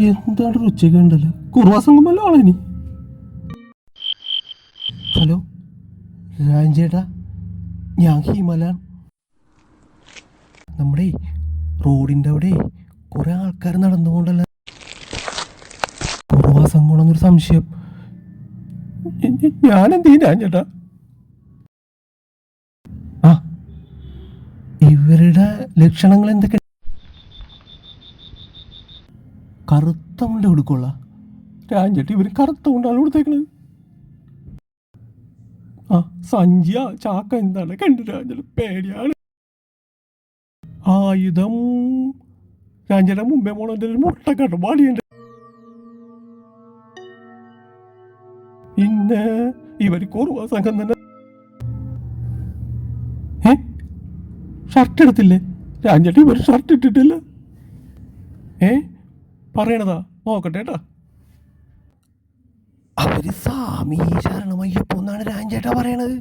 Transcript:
എന്താണ് ഉച്ചയ്ക്ക് ഉണ്ടല്ലോ കുറുവാസംഗമല്ലോ ആളിനി. ഹലോ രാജേട്ടാ, ഞാൻ ഹിമലാണ്. നമ്മുടെ റോഡിൻ്റെ അവിടെ കുറെ ആൾക്കാർ നടന്നുകൊണ്ടല്ല കുറുവാസംഗം എന്നൊരു സംശയം. ഞാനെന്ത് രാജേട്ടാ? ആ, ഇവരുടെ ലക്ഷണങ്ങൾ എന്തൊക്കെ? കറുത്ത മുണ്ട കൊടുക്കുള്ള രാജേട്ട, ഇവര് കറുത്ത മുണ്ടാണ് കൊടുത്തേക്കണത്. ആ, സഞ്ചിയ ചാക്ക എന്താണ് കണ്ടു രാജേട്ട, പേടിയാണ്. ആയുധം രാജേട്ട മുമ്പേ മോളെ മുട്ടക്കട്ട പാടിയുണ്ട്. പിന്നെ ഇവര് കുറുവാ സംഘം തന്നെ. ഷർട്ട് എടുത്തില്ലേ രാജേട്ട? ഇവര് ഷർട്ട് ഇട്ടിട്ടില്ല. പറയണതാ നോക്കട്ടെ ഏട്ടാ. അവര് സ്വാമി ശരണമയ്യപ്പോ എന്നാണ് രാജേട്ടാ പറയണത്.